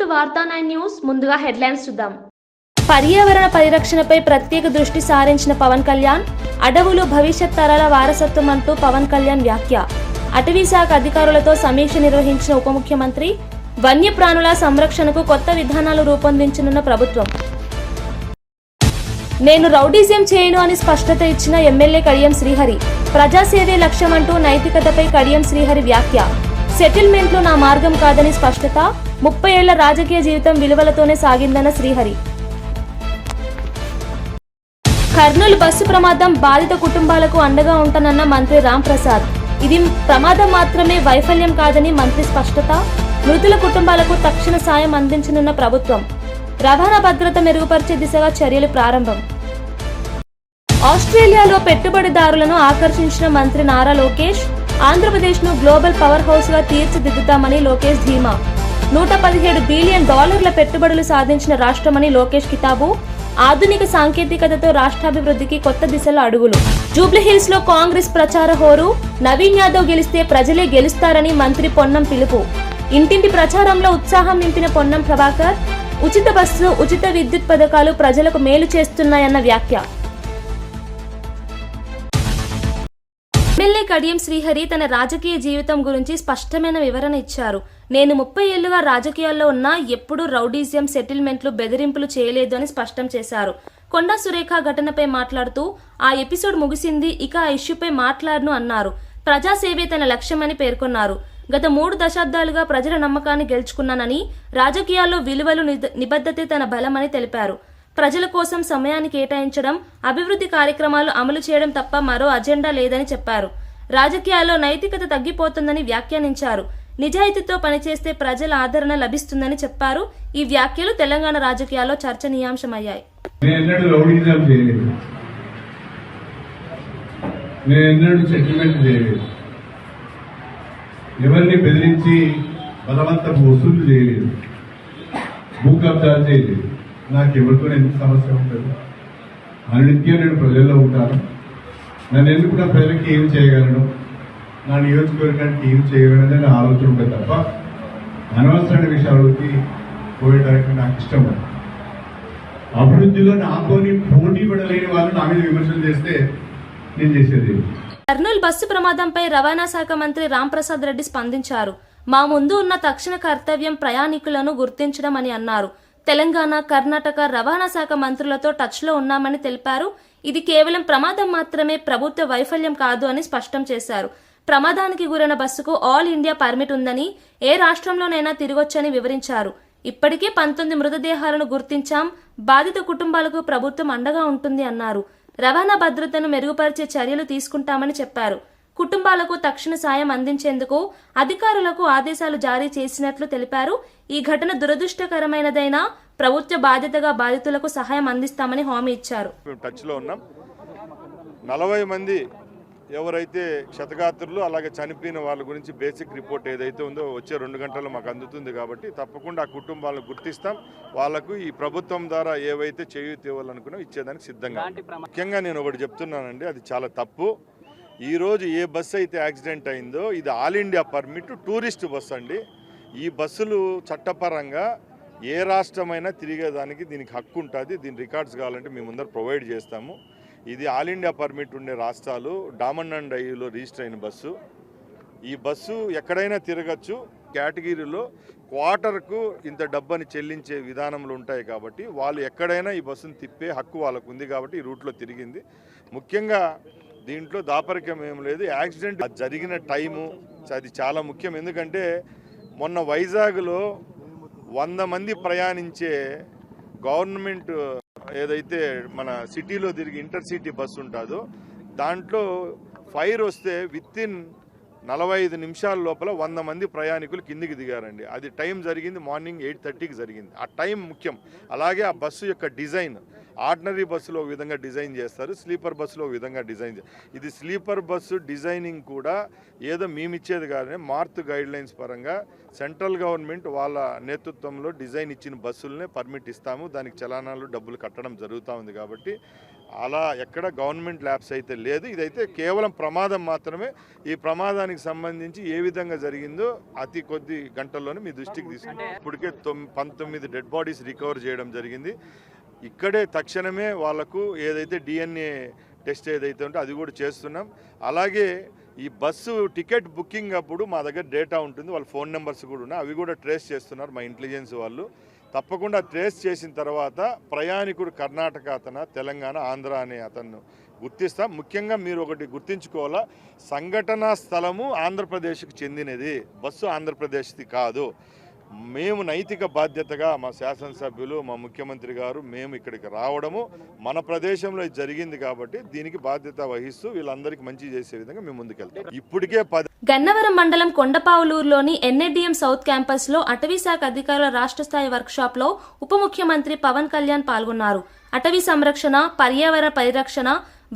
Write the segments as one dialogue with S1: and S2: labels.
S1: Welcome to వార్తా 9 news. ముందుగా headlines చూద్దాం. పర్యావరణ పరిరక్షణపై ప్రత్యేక దృష్టి సారించిన పవన్ కళ్యాణ్, అడవులు భవిష్యత్ తరాల వారసత్వం అంటూ పవన్ కళ్యాణ్ వ్యాఖ్య. అటవీ శాఖ అధికారులతో సమీక్ష నిర్వహించిన ఉప ముఖ్యమంత్రి, వన్యప్రాణుల సంరక్షణకు కొత్త విధానాలు రూపొందించనున్న ప్రభుత్వం. నేను రౌడీజం చేయను అని స్పష్టత ఇచ్చిన ఎమ్మెల్యే కడియం శ్రీహరి. ప్రజాసేవే లక్ష్యమంటూ నైతికతపై కడియం శ్రీహరి వ్యాఖ్య. సెటిల్మెంట్లు నా మార్గం కాదని స్పష్టత. 30 ఏళ్ల రాజకీయ జీవితం విలువలతోనే సాగిందన్న శ్రీహరి. కర్నూలు బస్సు ప్రమాదం, బాధిత కుటుంబాలకు అండగా ఉంటానన్న మంత్రి రాంప్రసాద్. ఇది ప్రమాదం మాత్రమే, వైఫల్యం కాదని మంత్రి స్పష్టత. మృతుల కుటుంబాలకు తక్షణ సాయం అందించనున్న ప్రభుత్వం. రవాణా భద్రత మెరుగుపరిచే దిశగా చర్యలు ప్రారంభం. ఆస్ట్రేలియాలో పెట్టుబడిదారులను ఆకర్షించిన మంత్రి నారా లోకేష్. ఆంధ్రప్రదేశ్ను గ్లోబల్ పవర్ హౌస్ గా తీర్చిదిద్దుతామని లోకేష్ ధీమా. $117 బిలియన్ పెట్టుబడులు సాధించిన రాష్ట్రమని లోకేష్ కితాబు. ఆధునిక సాంకేతికతతో రాష్ట్రాభివృద్ధికి కొత్త దిశలో అడుగులు. జూబ్లీహిల్స్ లో కాంగ్రెస్ ప్రచార హోరు. నవీన్ యాదవ్ గెలిస్తే ప్రజలే గెలుస్తారని మంత్రి పొన్నం పిలుపు. ఇంటింటి ప్రచారంలో ఉత్సాహం నింపిన పొన్నం ప్రభాకర్. ఉచిత బస్సు, ఉచిత విద్యుత్ పథకాలు ప్రజలకు మేలు చేస్తున్నాయన్న వ్యాఖ్య. ఎమ్మెల్యే కడియం శ్రీహరి తన రాజకీయ జీవితం గురించి స్పష్టమైన వివరణ ఇచ్చారు. నేను 30 ఏళ్లుగా రాజకీయాల్లో ఉన్నా ఎప్పుడూ రౌడీజం, సెటిల్మెంట్లు, బెదిరింపులు చేయలేదు అని స్పష్టం చేశారు. కొండా సురేఖ ఘటనపై మాట్లాడుతూ ఆ ఎపిసోడ్ ముగిసింది, ఇక ఆ ఇష్యూపై మాట్లాడను అన్నారు. ప్రజాసేవే తన లక్ష్యమని పేర్కొన్నారు. గత 3 దశాబ్దాలుగా ప్రజల నమ్మకాన్ని గెలుచుకున్నానని, రాజకీయాల్లో విలువలు, నిబద్ధతే తన బలమని తెలిపారు. ప్రజల కోసం సమయాన్ని కేటాయించడం, అభివృద్ధి కార్యక్రమాలు అమలు చేయడం తప్ప మరో అజెండా లేదని చెప్పారు. రాజకీయాల్లో నైతికత తగ్గిపోతుందని వ్యాఖ్యానించారు. నిజాయితీతో పనిచేస్తే ప్రజల ఆదరణ లభిస్తుందని చెప్పారు. ఈ వ్యాఖ్యలు తెలంగాణ రాజకీయాల్లో చర్చనీయాంశమయ్యాయి.
S2: ఎవరిని బెదిరించి బలవంతపు వసూలు చేయలేదు, భూ కబ్జాలు చేయలేదు. నాకు ఎవరితో ఎందుకు సమస్య ఉంటుంది? అనునిత్యం నేను ప్రజల్లో ఉంటాను. నన్ను ఎందుకు నా ప్రజలకి ఏం చేయగలను, నా నియోజకవర్గానికి ఏం చేయగలను అనే ఆలోచన ఉంటుంది తప్ప అనవసరమైన విషయాలకి పోయేటానికి నాకు ఇష్టం లేదు. అభివృద్ధిలో నాతోని పోటీ పడలేని వాళ్ళు నా మీద విమర్శలు చేస్తే నేను చేసేది.
S1: కర్నూలు బస్సు ప్రమాదంపై రవాణా శాఖ మంత్రి రాంప్రసాద్ రెడ్డి స్పందించారు. మా ముందు ఉన్న తక్షణ కర్తవ్యం ప్రయాణికులను గుర్తించడం అని అన్నారు. తెలంగాణ, కర్ణాటక రవాణా శాఖ మంత్రులతో టచ్లో ఉన్నామని తెలిపారు. ఇది కేవలం ప్రమాదం మాత్రమే, ప్రభుత్వ వైఫల్యం కాదు అని స్పష్టం చేశారు. ప్రమాదానికి గురైన బస్సుకు ఆల్ ఇండియా పర్మిట్ ఉందని, ఏ రాష్ట్రంలోనైనా తిరగొచ్చని వివరించారు. ఇప్పటికే 19 మృతదేహాలను గుర్తించాం. బాధిత కుటుంబాలకు ప్రభుత్వం అండగా ఉంటుంది అన్నారు. రవాణా భద్రతను మెరుగుపరిచే చర్యలు తీసుకుంటామని చెప్పారు. కుటుంబాలకు తక్షణ సాయం అందించేందుకు అధికారులకు ఆదేశాలు జారీ చేసినట్లు తెలిపారు. ఈ ఘటన దురదృష్టకరమైనదైనా ప్రభుత్వ బాధ్యతగా బాధితులకు సహాయం అందిస్తామని హామీ ఇచ్చారు.
S3: టచ్లో ఉన్నాం. 40 మంది ఎవరైతే క్షతగాత్రులు, అలాగే చనిపోయిన వాళ్ళ గురించి బేసిక్ రిపోర్ట్ ఏదైతే ఉందో వచ్చే 2 గంటల్లో మాకు అందుతుంది. కాబట్టి తప్పకుండా ఆ కుటుంబాలను గుర్తిస్తాం. వాళ్లకు ఈ ప్రభుత్వం ద్వారా ఏవైతే చేయూత ఇవ్వాలనుకున్నా ఇచ్చేదానికి సిద్ధంగా. ముఖ్యంగా నేను ఒకటి చెప్తున్నానండి, అది చాలా తప్పు. ఈరోజు ఏ బస్సు అయితే యాక్సిడెంట్ అయిందో ఇది all India permit tourist bus అండి. ఈ బస్సులు చట్టపరంగా ఏ రాష్ట్రమైనా తిరిగేదానికి దీనికి హక్కు ఉంటుంది. దీని రికార్డ్స్ కావాలంటే మేము ముందర ప్రొవైడ్ చేస్తాము. ఇది ఆల్ ఇండియా పర్మిట్ ఉండే రాష్ట్రాలు డామన్ అండ్ డైవ్లో రిజిస్టర్ అయిన బస్సు. ఈ బస్సు ఎక్కడైనా తిరగచ్చు. కేటగిరీలో క్వార్టర్కు ఇంత డబ్బని చెల్లించే విధానంలో ఉంటాయి. కాబట్టి వాళ్ళు ఎక్కడైనా ఈ బస్సును తిప్పే హక్కు వాళ్ళకు ఉంది. కాబట్టి ఈ రూట్లో తిరిగింది. ముఖ్యంగా దీంట్లో దాపరికం ఏం లేదు. యాక్సిడెంట్ జరిగిన టైము అది చాలా ముఖ్యం. ఎందుకంటే మొన్న వైజాగ్లో 100 మంది ప్రయాణించే గవర్నమెంట్ ఏదైతే మన సిటీలో తిరిగి ఇంటర్సిటీ బస్సు ఉంటుందో దాంట్లో ఫైర్ వస్తే వితిన్ 45 నిమిషాల లోపల 100 మంది ప్రయాణికులు కిందికి దిగారండి. అది టైం జరిగింది మార్నింగ్ 8:30కి జరిగింది. ఆ టైం ముఖ్యం. అలాగే ఆ బస్సు యొక్క డిజైన్, ఆర్డినరీ బస్సులో ఒక విధంగా డిజైన్ చేస్తారు, స్లీపర్ బస్సులో ఒక విధంగా డిజైన్ చేస్తారు. ఇది స్లీపర్ బస్సు డిజైనింగ్ కూడా ఏదో మేమిచ్చేది కాదని మార్త్ గైడ్లైన్స్ పరంగా సెంట్రల్ గవర్నమెంట్ వాళ్ళ నేతృత్వంలో డిజైన్ ఇచ్చిన బస్సులనే పర్మిట్ ఇస్తాము. దానికి చలానాలు, డబ్బులు కట్టడం జరుగుతూ ఉంది. కాబట్టి అలా ఎక్కడ గవర్నమెంట్ ల్యాబ్స్ అయితే లేదు. ఇదైతే కేవలం ప్రమాదం మాత్రమే. ఈ ప్రమాదానికి సంబంధించి ఏ విధంగా జరిగిందో అతి కొద్ది గంటల్లోనే మీ దృష్టికి తీసుకుంటాం. ఇప్పటికే 19 డెడ్ బాడీస్ రికవర్ చేయడం జరిగింది. ఇక్కడే తక్షణమే వాళ్లకు ఏదైతే DNA టెస్ట్ ఏదైతే ఉంటే అది కూడా చేస్తున్నాం. అలాగే ఈ బస్సు టికెట్ బుకింగ్ అప్పుడు మా దగ్గర డేటా ఉంటుంది, వాళ్ళ ఫోన్ నెంబర్స్ కూడా ఉన్నాయి, అవి కూడా ట్రేస్ చేస్తున్నారు మా ఇంటెలిజెన్స్ వాళ్ళు. తప్పకుండా ట్రేస్ చేసిన తర్వాత ప్రయాణికుడు కర్ణాటక అతను, తెలంగాణ, ఆంధ్ర అనే అతను గుర్తిస్తాం. ముఖ్యంగా మీరు ఒకటి గుర్తించుకోవాలా, సంఘటనా స్థలము ఆంధ్రప్రదేశ్కి చెందినది, బస్సు ఆంధ్రప్రదేశ్ది కాదు. మేము నైతిక బాధ్యతగా మా శాసనసభ్యులు, మా ముఖ్యమంత్రి గారు మేము ఇక్కడికి రావడము మన ప్రదేశంలో ఇది జరిగింది కాబట్టి దీనికి బాధ్యత వహిస్తూ వీళ్ళందరికీ మంచి చేసే విధంగా మేము ముందుకెళ్తాం. ఇప్పటికే
S1: గన్నవరం మండలం కొండపావులూరులోని NADM సౌత్ క్యాంపస్ లో అటవీ శాఖ అధికారుల రాష్ట్ర స్థాయి వర్క్ షాప్ లో ఉప ముఖ్యమంత్రి పవన్ కళ్యాణ్ పాల్గొన్నారు. అటవీ సంరక్షణ, పర్యావరణ పరిరక్షణ,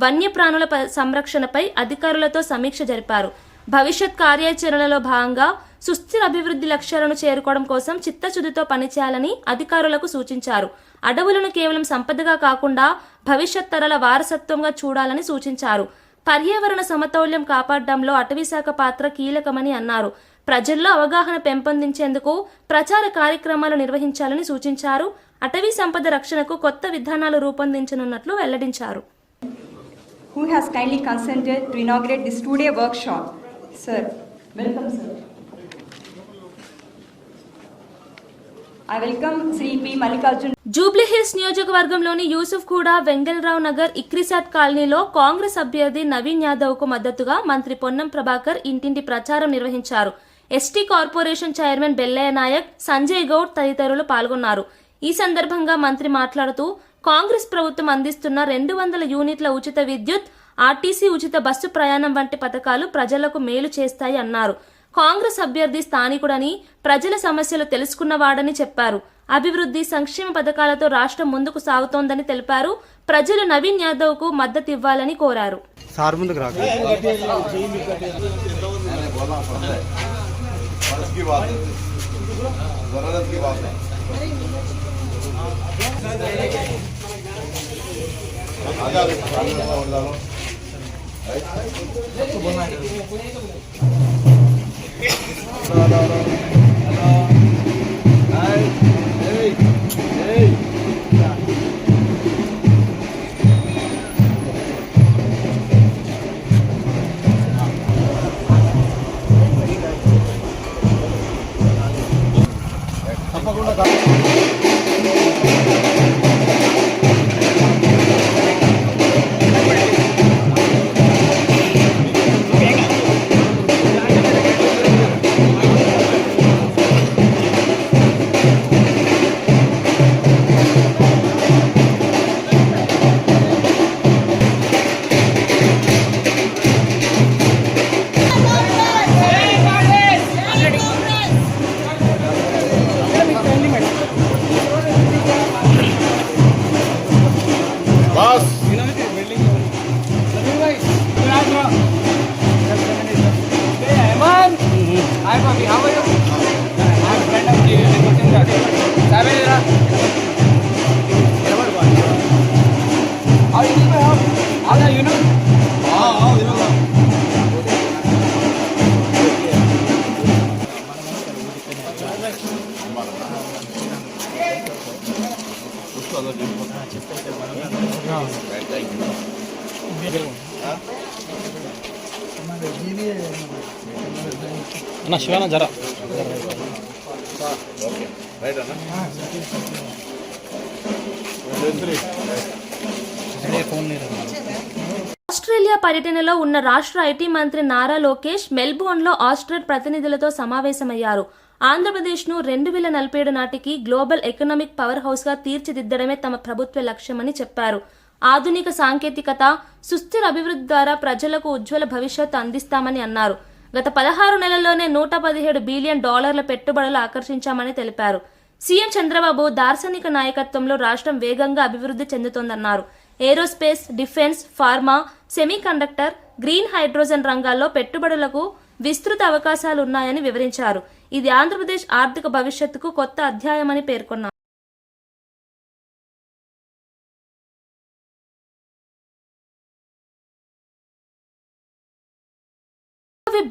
S1: వన్యప్రాణుల సంరక్షణపై అధికారులతో సమీక్ష జరిపారు. భవిష్యత్ కార్యాచరణలో భాగంగా సుస్థిర అభివృద్ధి లక్ష్యాలను చేరుకోవడం కోసం చిత్తశుద్ధితో పనిచేయాలని అధికారులకు సూచించారు. అడవులను కేవలం సంపదగా కాకుండా భవిష్యత్ తరాల వారసత్వంగా చూడాలని సూచించారు. పర్యావరణ సమతౌల్యం కాపాడడంలో అటవీశాఖ పాత్ర కీలకమని అన్నారు. ప్రజల్లో అవగాహన పెంపొందించేందుకు ప్రచార కార్యక్రమాలు నిర్వహించాలని సూచించారు. అటవీ సంపద రక్షణకు కొత్త విధానాలు రూపొందించనున్నట్లు వెల్లడించారు.
S4: Who has kindly consented to inaugurate this two-day workshop? Sir, welcome, sir. I welcome Sri P. Mallikarjun.
S1: Jubilee hills నియోజకవర్గంలోని యూసుఫ్ కూడా, వెంగళరావు నగర్, ఇక్రిసాట్ కాలనీలో కాంగ్రెస్ అభ్యర్థి నవీన్ యాదవ్ కు మద్దతుగా మంత్రి పొన్నం ప్రభాకర్ ఇంటింటి ప్రచారం నిర్వహించారు. ST corporation chairman Bellaiah Naik, Sanjay Goud తదితరులు పాల్గొన్నారు. ఈ సందర్భంగా మంత్రి మాట్లాడుతూ కాంగ్రెస్ ప్రభుత్వం అందిస్తున్న 200 యూనిట్ల ఉచిత విద్యుత్, ఆర్టీసీ ఉచిత బస్సు ప్రయాణం వంటి పథకాలు ప్రజలకు మేలు చేస్తాయి అన్నారు. కాంగ్రెస్ అభ్యర్థి స్థానికుడని, ప్రజల సమస్యలు తెలుసుకున్నవాడని చెప్పారు. అభివృద్ధి, సంక్షేమ పథకాలతో రాష్ట్రం ముందుకు సాగుతోందని తెలిపారు. ప్రజలు నవీన్ యాదవ్ కు మద్దతు ఇవ్వాలని కోరారు.
S5: శివాన జరా
S1: ఆస్ట్రేలియా పర్యటనలో ఉన్న రాష్ట్ర ఐటీ మంత్రి నారా లోకేష్ మెల్బోర్న్లో ఆస్ట్రేట్ ప్రతినిధులతో సమావేశమయ్యారు. ఆంధ్రప్రదేశ్ను 2047 నాటికి గ్లోబల్ ఎకనామిక్ పవర్ హౌస్గా తీర్చిదిద్దడమే తమ ప్రభుత్వ లక్ష్యమని చెప్పారు. ఆధునిక సాంకేతికత, సుస్థిర అభివృద్ధి ద్వారా ప్రజలకు ఉజ్వల భవిష్యత్తు అందిస్తామని అన్నారు. గత 16 నెలల్లోనే $117 బిలియన్ పెట్టుబడులు ఆకర్షించామని తెలిపారు. సీఎం చంద్రబాబు దార్శనిక నాయకత్వంలో రాష్ట్రం వేగంగా అభివృద్ధి చెందుతోందన్నారు. Aerospace, defence, pharma, semiconductor, green hydrogen రంగాల్లో పెట్టుబడులకు విస్తృత అవకాశాలున్నాయని వివరించారు. ఇది ఆంధ్రప్రదేశ్ ఆర్థిక భవిష్యత్తుకు కొత్త అధ్యాయమని పేర్కొన్నారు.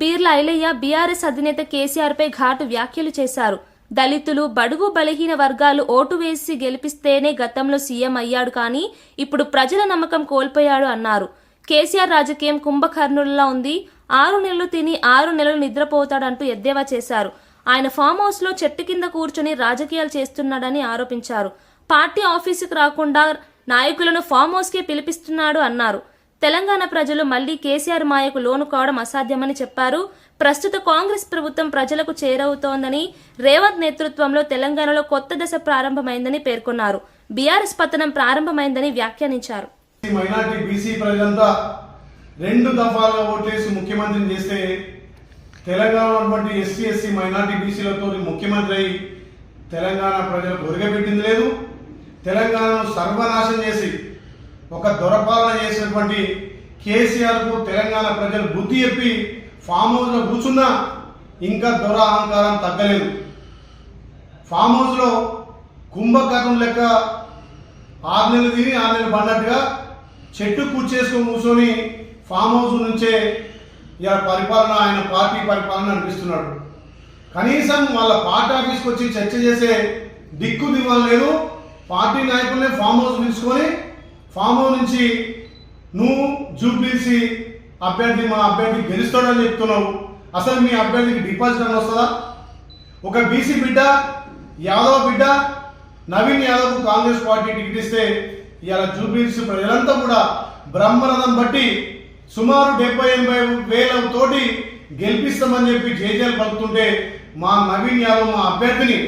S1: బీర్ల ఐలయ్య బీఆర్ఎస్ అధినేత కేసీఆర్ పై ఘాటు వ్యాఖ్యలు చేశారు. దళితులు, బడుగు బలహీన వర్గాలు ఓటు వేసి గెలిపిస్తేనే గతంలో సీఎం అయ్యాడు, కానీ ఇప్పుడు ప్రజల నమ్మకం కోల్పోయాడు అన్నారు. కేసీఆర్ రాజకీయం కుంభకర్ణుల్లా ఉంది, 6 నెలలు తిని 6 నెలలు నిద్రపోతాడంటూ ఎద్దేవా చేశారు. ఆయన ఫామ్ హౌస్ లో చెట్టు కింద కూర్చొని రాజకీయాలు చేస్తున్నాడని ఆరోపించారు. పార్టీ ఆఫీసుకు రాకుండా నాయకులను ఫామ్ హౌస్ కే పిలిపిస్తున్నాడు అన్నారు. తెలంగాణ ప్రజలు మళ్లీ కేసీఆర్ మాయకు లోను కావడం అసాధ్యమని చెప్పారు. ప్రస్తుత కాంగ్రెస్ ప్రభుత్వం ప్రజలకు చేరవుతోందని, రేవంత్ నేతృత్వంలో తెలంగాణలో కొత్త దశ ప్రారంభమైందని పేర్కొన్నారు. బీఆర్ఎస్ పతనం ప్రారంభమైందని వ్యాఖ్యానించారు.
S6: మైనార్టీ బీసీ ప్రజలంతా 2 దఫాలుగా ఓట్లేసి ముఖ్యమంత్రిని చేస్తే తెలంగాణ ఎస్సీ ఎస్సీ మైనార్టీ బీసీలతో ముఖ్యమంత్రి అయి తెలంగాణ ప్రజలకు ఒరగబెట్టింది లేదు. తెలంగాణను సర్వనాశనం చేసి ఒక దొరపాలన చేసినటువంటి కేసీఆర్కు తెలంగాణ ప్రజలు బుద్ధి చెప్పి ఫామ్ హౌస్లో కూర్చున్నా ఇంకా దొర అహంకారం తగ్గలేదు. ఫామ్ హౌస్లో కుంభకర్ణం లెక్క 6 నెలలు తిని 6 నెలలు పడినట్టుగా చెట్టు కూర్చేసుకొని కూర్చొని ఫామ్ హౌస్ నుంచే ఇలా పరిపాలన, ఆయన పార్టీ పరిపాలన అనిపిస్తున్నాడు. కనీసం వాళ్ళ పార్టీ ఆఫీస్కి వచ్చి చర్చ చేసే దిక్కు దివ్వం లేదు. పార్టీ నాయకులనే ఫామ్ హౌస్ పిలుచుకొని ఫామ్ హౌస్ నుంచి నువ్వు జూబ్లీసి అభ్యర్థి, మా అభ్యర్థి గెలుస్తాడని చెప్తున్నావు. అసలు మీ అభ్యర్థికి డిపాజిట్ అని వస్తుందా? ఒక బీసీ బిడ్డ, యాదవ్ బిడ్డ నవీన్ యాదవ్కు కాంగ్రెస్ పార్టీ టికెట్ ఇస్తే ఇలా జూబ్లీస్ ప్రజలంతా కూడా బ్రహ్మరథం బట్టి సుమారు 70-80 వేల తోటి గెలిపిస్తామని చెప్పి జేజేలు పలుకుతుంటే మా నవీన్ యాదవ్ మా అభ్యర్థిని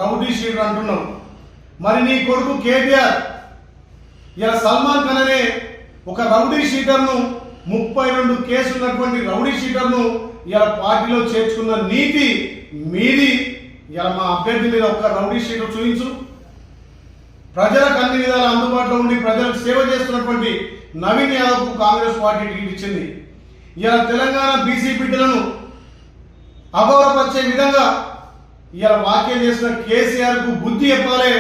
S6: రౌడీ షీటర్ అంటున్నావు. మరి నీ కొడుకు కేటీఆర్ ఇలా సల్మాన్ ఖాన్ అనే ఒక రౌడీ షీటర్ను, 32 కేసులు ఉన్నటువంటి రౌడీ షీటర్ను ఇలా పార్టీలో చేర్చుకున్న నీతి మీది. ఇలా మా అభ్యర్థి మీద ఒక్క రౌడీ షీటర్ చూపించు. ప్రజలకు అన్ని విధాలు అందుబాటులో ఉండి ప్రజలకు సేవ చేస్తున్నటువంటి నవీన్ యాదవ్కు కాంగ్రెస్ పార్టీ టికెట్ ఇచ్చింది. ఇలా తెలంగాణ బీసీ బిడ్డలను అగౌరవపరిచే విధంగా ఇలా వ్యాఖ్యలు చేసిన కేసీఆర్కు బుద్ధి చెప్పాలి.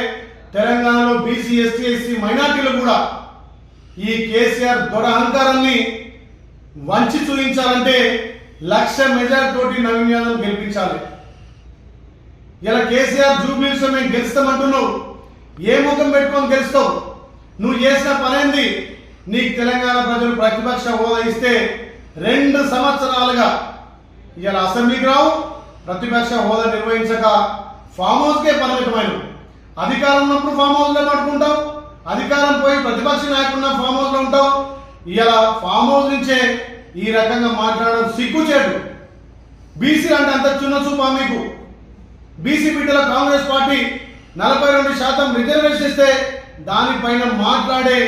S6: తెలంగాణలో బీసీ, ఎస్టీ, ఎస్సీ మైనార్టీలు కూడా ఈ కేసీఆర్ దొర అహంకారాన్ని వంచి చూపించాలంటే 1,00,000 మెజార్టీ తోటి నవీన్ యాదవ్ గెలిపించాలి. ఇలా కేసీఆర్ జూబ్లీస్ మేము గెలుస్తామంటున్నావు. ఏ ముఖం పెట్టుకొని గెలుస్తావు? నువ్వు చేసిన పనేంది? నీకు తెలంగాణ ప్రజలు ప్రతిపక్ష హోదా ఇస్తే 2 సంవత్సరాలుగా ఇలా అసెంబ్లీకి రావు, ప్రతిపక్ష హోదా నిర్వహించక ఫామ్ హౌస్కే పరిమితమైన. అధికారం ఉన్నప్పుడు ఫామ్ హౌస్లో పట్టుకుంటావు, అధికారం పోయి ప్రతిపక్ష నాయకున్న ఫామ్ హౌస్లో ఉంటావు. ఇలా ఫామ్ హౌస్ నుంచే ఈ రకంగా మాట్లాడడం సిగ్గుచేటు. బీసీ అంటే అంత చిన్న చూపా మీకు? బీసీ బిడ్డల కాంగ్రెస్ పార్టీ 42% రిజర్వేషన్ ఇస్తే దానిపైన మాట్లాడే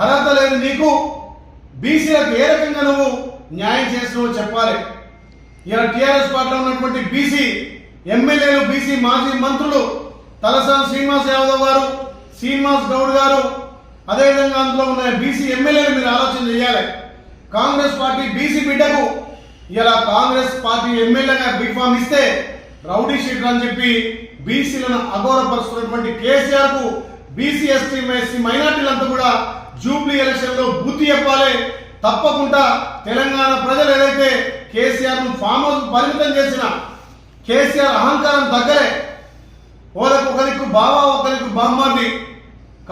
S6: అర్హత లేదు నీకు. బీసీలకు ఏ రకంగా నువ్వు న్యాయం చేసినావో చెప్పాలి. ఇలా టీఆర్ఎస్ పార్టీలో ఉన్నటువంటి బీసీ ఎమ్మెల్యేలు, బీసీ మాజీ మంత్రులు తలసాని శ్రీనివాస్ యాదవ్ గారు, శ్రీనివాస్ గౌడ్ గారు, అదేవిధంగా అందులో ఉన్న బీసీ ఎమ్మెల్యేలు మీరు ఆలోచన చేయాలి. కాంగ్రెస్ పార్టీ బీసీ బిడ్డకు ఇలా కాంగ్రెస్ పార్టీ ఎమ్మెల్యేగా బీఫామ్ ఇస్తే రౌడీ షీటర్ అని చెప్పి బీసీలను అగౌరవపరుస్తున్నటువంటి కేసీఆర్ కు బీసీ, ఎస్టీ, ఎస్సీ మైనార్టీలంతా కూడా జూబ్లీ ఎలక్షన్ లో బుద్ధి చెప్పాలి. తప్పకుండా తెలంగాణ ప్రజలు ఏదైతే కేసీఆర్ ను ఫామ్ హౌస్ పరిమితం చేసిన కేసీఆర్ అహంకారం తగ్గలే. ఒక దిక్కు బావా, ఒక దిక్కు బామ్మాది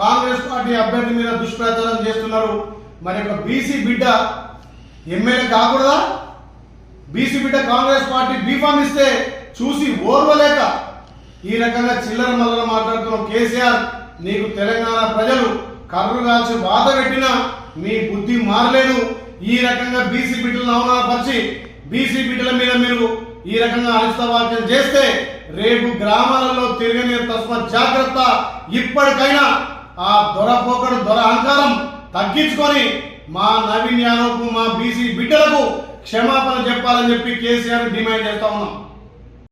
S6: కాంగ్రెస్ పార్టీ అభ్యర్థి మీద దుష్ప్రచారం చేస్తున్నారు. మరి ఒక బీసీ బిడ్డ ఎమ్మెల్యే కాకూడదా? బీసీ బిడ్డ కాంగ్రెస్ పార్టీ బీఫామ్ ఇస్తే చూసి ఓర్వలేక ఈ రకంగా చిల్లర మల్లర మాట్లాడుతున్న కేసీఆర్, నీకు తెలంగాణ ప్రజలు కర్రు కాల్చి వాత పెట్టినా మీ బుద్ధి మారలేదు. ఈ రకంగా బీసీ బిడ్డలను అవమానపరిచి బీసీ బిడ్డల మీద మీరు ఈ రకంగా అనిష్ట వ్యాఖ్యలు చేస్తే రేపు గ్రామాలలో తిరగని తస్మాత్ జాగ్రత్త. ఇప్పటికైనా ఆ దొరపోకడు, దొర అహంకారం తగ్గించుకొని మా నవీన్ యాదవ్కు, మా బీసీ బిడ్డలకు క్షమాపణ చెప్పాలని చెప్పి కేసీఆర్ డిమాండ్ చేస్తా ఉన్నాం.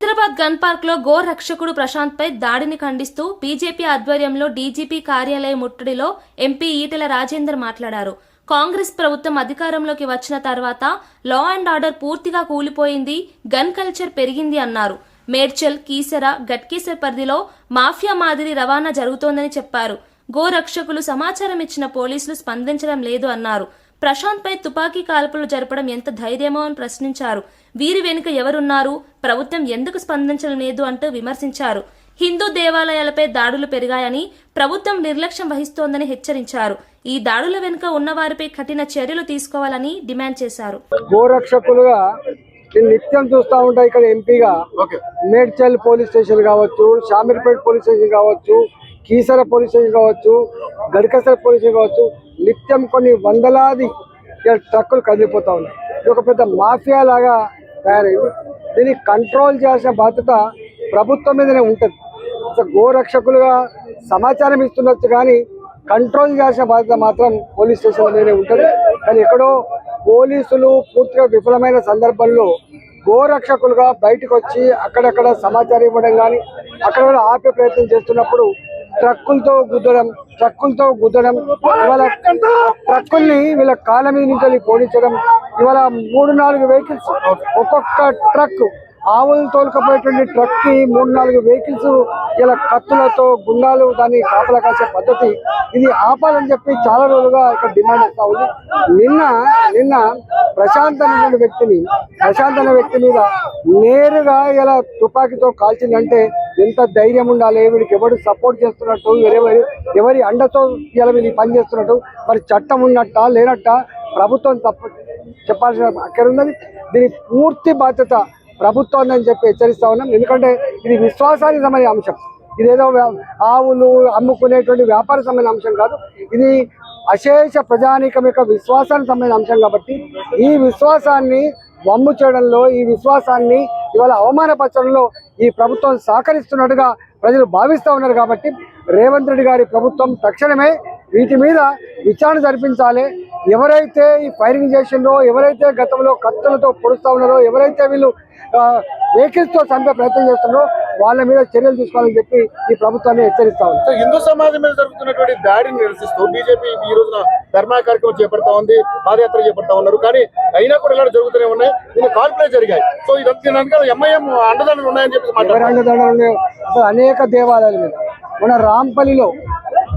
S1: హైదరాబాద్ గన్ పార్క్ లో గో రక్షకుడు ప్రశాంత్ పై దాడిని ఖండిస్తూ బీజేపీ ఆధ్వర్యంలో డీజీపీ కార్యాలయ ముట్టడిలో ఎంపీ ఈటెల రాజేందర్ మాట్లాడారు. కాంగ్రెస్ ప్రభుత్వం అధికారంలోకి వచ్చిన తర్వాత లా అండ్ ఆర్డర్ పూర్తిగా కూలిపోయింది, గన్ కల్చర్ పెరిగింది అన్నారు. మేడ్చల్, కీసర, గట్కేసర్ పరిధిలో మాఫియా మాదిరి రవాణా జరుగుతోందని చెప్పారు. గో రక్షకులు సమాచారం ఇచ్చిన పోలీసులు స్పందించడం లేదు అన్నారు. ప్రశాంత్పై తుపాకీ కాల్పులు జరపడం ఎంత ధైర్యమో అని ప్రశ్నించారు. వీరి వెనుక ఎవరున్నారు, ప్రభుత్వం ఎందుకు స్పందించడం లేదు అంటూ విమర్శించారు. హిందూ దేవాలయాలపై దాడులు పెరిగాయని, ప్రభుత్వం నిర్లక్ష్యం వహిస్తోందని హెచ్చరించారు. ఈ దాడుల వెనుక ఉన్నవారిపై కఠిన చర్యలు తీసుకోవాలని డిమాండ్ చేశారు.
S7: గోరక్షకులుగా నిత్యం చూస్తూ ఉంటా. ఇక్కడ ఎంపీగా మేడ్చల్ పోలీస్ స్టేషన్ కావచ్చు, షామీర్పేట్ పోలీస్ స్టేషన్ కావచ్చు, కీసర పోలీస్ స్టేషన్ కావచ్చు, గడికసర పోలీస్ స్టేషన్ కావచ్చు, నిత్యం కొన్ని వందలాది ట్రక్కులు కదిలిపోతూ ఉన్నాయి. ఇది ఒక పెద్ద మాఫియా లాగా తయారైంది. దీన్ని కంట్రోల్ చేయాల్సిన బాధ్యత ప్రభుత్వం మీదనే ఉంటుంది. గోరక్షకులుగా సమాచారం ఇస్తుండొచ్చు కానీ కంట్రోల్ చేయాల్సిన బాధ్యత మాత్రం పోలీస్ స్టేషన్ మీదనే ఉంటుంది. కానీ ఎక్కడో పోలీసులు పూర్తిగా విఫలమైన సందర్భంలో గోరక్షకులుగా బయటకు వచ్చి అక్కడక్కడ సమాచారం ఇవ్వడం కానీ అక్కడ ఆపే ప్రయత్నం చేస్తున్నప్పుడు ట్రక్కులతో గుద్దడం ఇవాళ ట్రక్కుల్ని వీళ్ళ కాళ్ళ మీద నుంచి పోనించడం. ఇవాళ 3-4 వెహికల్స్, ఒక్కొక్క ట్రక్ ఆవులు తోలుకపోయేటువంటి ట్రక్ కి 3-4 వెహికల్స్ ఇలా కత్తులతో గుండాలు దాన్ని కాపలా కాసే పద్ధతి. ఇది ఆపాలని చెప్పి చాలా రోజులుగా ఇక్కడ డిమాండ్ చేస్తా ఉంది. నిన్న ప్రశాంత్ అనే వ్యక్తి మీద నేరుగా ఇలా తుపాకీతో కాల్చిందంటే ఎంత ధైర్యం ఉండాలి, వీడికి ఎవరు సపోర్ట్ చేస్తున్నట్టు, ఎవరి అండతో ఇలా వీళ్ళు పని చేస్తున్నట్టు, మరి చట్టం ఉన్నట్ట లేనట్ట ప్రభుత్వం చెప్పాల్సిన అక్కడ ఉన్నది. దీని పూర్తి బాధ్యత ప్రభుత్వం అని చెప్పి హెచ్చరిస్తా ఉన్నాం. ఎందుకంటే ఇది విశ్వాసానికి సంబంధించిన అంశం. ఇదేదో ఆవులు అమ్ముకునేటువంటి వ్యాపార సంబంధించిన అంశం కాదు. ఇది అశేష ప్రజానీకం యొక్క విశ్వాసానికి సంబంధించిన అంశం కాబట్టి ఈ విశ్వాసాన్ని వమ్ము చేయడంలో, ఈ విశ్వాసాన్ని ఇవాళ అవమానపరచడంలో ఈ ప్రభుత్వం సహకరిస్తున్నట్టుగా ప్రజలు భావిస్తూ ఉన్నారు. కాబట్టి రేవంత్ రెడ్డి గారి ప్రభుత్వం తక్షణమే వీటి మీద విచారణ జరిపించాలి. ఎవరైతే ఈ ఫైరింగ్ చేసిందో, ఎవరైతే గతంలో కత్తులతో పొడుస్తూ ఉన్నారో, ఎవరైతే వీళ్ళు వెహికల్స్ తో చంపే ప్రయత్నం చేస్తున్నారో వాళ్ళ మీద చర్యలు తీసుకోవాలని చెప్పి ఈ ప్రభుత్వాన్ని హెచ్చరిస్తా ఉంది.
S8: హిందూ సమాజం మీద జరుగుతున్నటువంటి దాడిని నిరసిస్తూ బీజేపీ ఈ రోజున ధర్నా కార్యక్రమం చేపడతా ఉంది, పాదయాత్ర చేపడతా ఉన్నారు. కానీ అయినా కూడా ఇలా జరుగుతూనే ఉన్నాయి. దీని కాల్పులే జరిగాయి. సో ఇదంతా ఎంఐఎం అండదండలు ఉన్నాయని చెప్పి
S7: అండదండలు ఉన్నాయి. అనేక దేవాలయాల మీద మన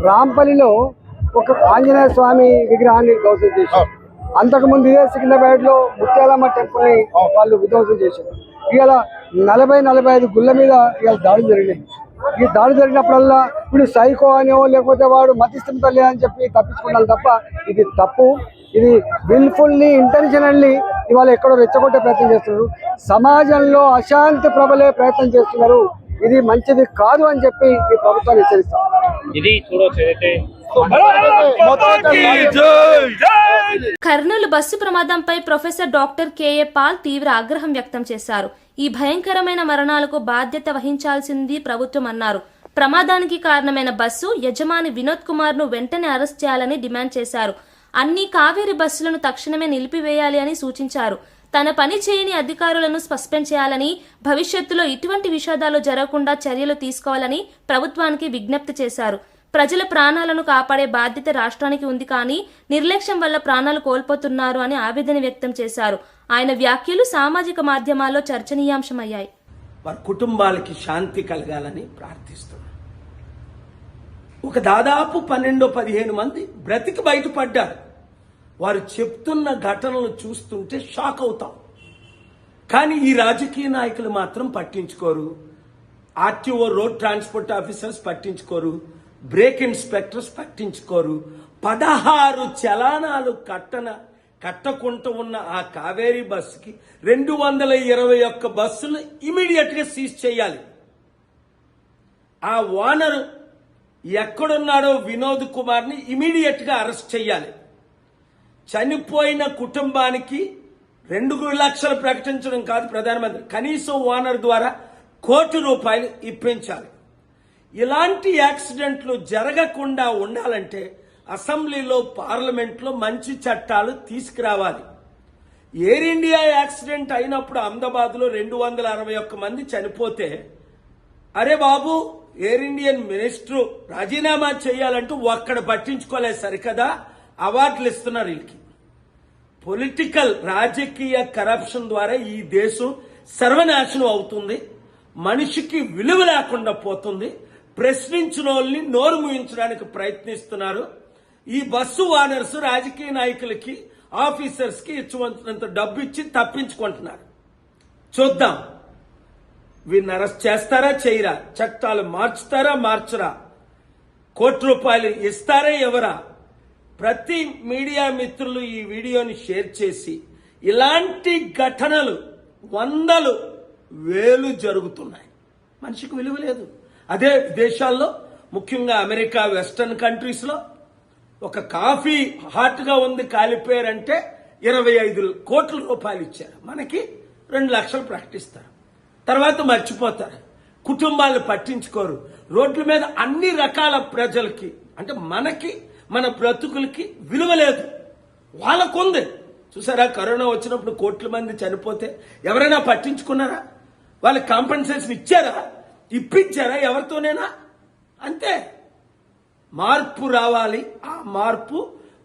S7: రాంపల్లిలో ఒక ఆంజనేయ స్వామి విగ్రహాన్ని ధ్వంసం చేశారు. అంతకుముందు ఇదే సికింద్రాబాద్ లో ముత్యాలమ్మ టెంపుల్ ని వాళ్ళు విధ్వంసం చేశారు. ఇవాళ 40-45 గుళ్ళ మీద ఇవాళ దాడులు జరిగినాయి. ఈ దాడి జరిగినప్పుడల్లా వీడు సైకో అనో లేకపోతే వాడు మతిస్థిమిత లేదని చెప్పి తప్పించుకున్నారు తప్ప ఇది తప్పు. ఇది విల్ఫుల్లీ ఇంటెన్షనల్లీ ఇవాళ ఎక్కడో రెచ్చగొట్టే ప్రయత్నం చేస్తున్నారు. సమాజంలో అశాంతి ప్రబలే ప్రయత్నం చేస్తున్నారు. ఇది మంచిది కాదు అని చెప్పి ఈ ప్రభుత్వాన్ని హెచ్చరిస్తాం.
S5: ఇది చూడొచ్చు.
S1: కర్నూలు బస్సు ప్రమాదంపై ప్రొఫెసర్ డాక్టర్ కేఏ పాల్ తీవ్ర ఆగ్రహం వ్యక్తం చేశారు. ఈ భయంకరమైన మరణాలకు బాధ్యత వహించాల్సింది ప్రభుత్వం అన్నారు. ప్రమాదానికి కారణమైన బస్సు యజమాని వినోద్ కుమార్ ను వెంటనే అరెస్ట్ చేయాలని డిమాండ్ చేశారు. అన్ని కావేరీ బస్సులను తక్షణమే నిలిపివేయాలి అని సూచించారు. తన పని చేయని అధికారులను సస్పెండ్ చేయాలని, భవిష్యత్తులో ఇటువంటి విషాదాలు జరగకుండా చర్యలు తీసుకోవాలని ప్రభుత్వానికి విజ్ఞప్తి చేశారు. ప్రజల ప్రాణాలను కాపాడే బాధ్యత రాష్ట్రానికి ఉంది, కానీ నిర్లక్ష్యం వల్ల ప్రాణాలు కోల్పోతున్నారు అని ఆవేదన వ్యక్తం చేశారు. ఆయన వ్యాఖ్యలు సామాజిక మాధ్యమాల్లో చర్చనీయాంశమయ్యాయి.
S9: వారి కుటుంబాలకి శాంతి కలగాలని ప్రార్థిస్తున్నాం. ఒక దాదాపు 12-15 మంది బ్రతికి బయటపడ్డారు. వారు చెప్తున్న ఘటనలు చూస్తుంటే షాక్ అవుతాం. కానీ ఈ రాజకీయ నాయకులు మాత్రం పట్టించుకోరు. ఆర్టీఓ రోడ్ ట్రాన్స్పోర్ట్ ఆఫీసర్స్ పట్టించుకోరు, బ్రేక్ ఇన్స్పెక్టర్స్ పట్టించుకోరు. 16 చలానాలు కట్టకుండా ఉన్న ఆ కావేరీ బస్సుకి 221 బస్సులు ఇమీడియట్ గా సీజ్ చేయాలి. ఆ ఓనర్ ఎక్కడున్నాడో వినోద్ కుమార్ ని ఇమీడియట్ గా అరెస్ట్ చేయాలి. చనిపోయిన కుటుంబానికి 2 లక్షలు ప్రకటించడం కాదు ప్రధానమంత్రి, కనీసం ఓనర్ ద్వారా ₹1 కోటి ఇప్పించాలి. ఇలాంటి యాక్సిడెంట్లు జరగకుండా ఉండాలంటే అసెంబ్లీలో, పార్లమెంట్లో మంచి చట్టాలు తీసుకురావాలి. ఎయిర్ ఇండియా యాక్సిడెంట్ అయినప్పుడు అహ్మదాబాద్ లో 261 మంది చనిపోతే, అరే బాబు ఎయిర్ ఇండియన్ మినిస్టర్ రాజీనామా చేయాలంటూ ఒక్కడ పట్టించుకోలేదు సరికదా, అవార్డులు ఇస్తున్నారు వీళ్ళకి. పొలిటికల్ రాజకీయ కరప్షన్ ద్వారా ఈ దేశం సర్వనాశనం అవుతుంది. మనిషికి విలువ లేకుండా పోతుంది. ప్రశ్నించిన వాళ్ళని నోరు మూయించడానికి ప్రయత్నిస్తున్నారు. ఈ బస్సు ఓనర్స్ రాజకీయ నాయకులకి ఆఫీసర్స్ కి ఇచ్చినంత డబ్బు ఇచ్చి తప్పించుకుంటున్నారు. చూద్దాం వీరిని అరెస్ట్ చేస్తారా చేయరా, చట్టాలు మార్చుతారా మార్చరా, ₹1 ఇస్తారా ఎవరా? ప్రతి మీడియా మిత్రులు ఈ వీడియోని షేర్ చేసి ఇలాంటి ఘటనలు 100, 1000 జరుగుతున్నాయి. మనిషికి విలువ లేదు. అదే దేశాల్లో ముఖ్యంగా అమెరికా వెస్టర్న్ కంట్రీస్ లో ఒక కాఫీ హాట్ గా ఉంది కాలిపోయారంటే ₹25 కోట్ల ఇచ్చారు. మనకి 2 లక్షలు ప్రకటిస్తారు, తర్వాత మర్చిపోతారు. కుటుంబాలను పట్టించుకోరు. రోడ్ల మీద అన్ని రకాల ప్రజలకి అంటే మనకి మన బ్రతుకులకి విలువ లేదు, వాళ్ళకుంది. చూసారా, కరోనా వచ్చినప్పుడు కోట్ల మంది చనిపోతే ఎవరైనా పట్టించుకున్నారా? వాళ్ళకి కాంపెన్సేషన్ ఇచ్చారా? ఇప్పించారా ఎవరితోనేనా? అంతే. మార్పు రావాలి, ఆ మార్పు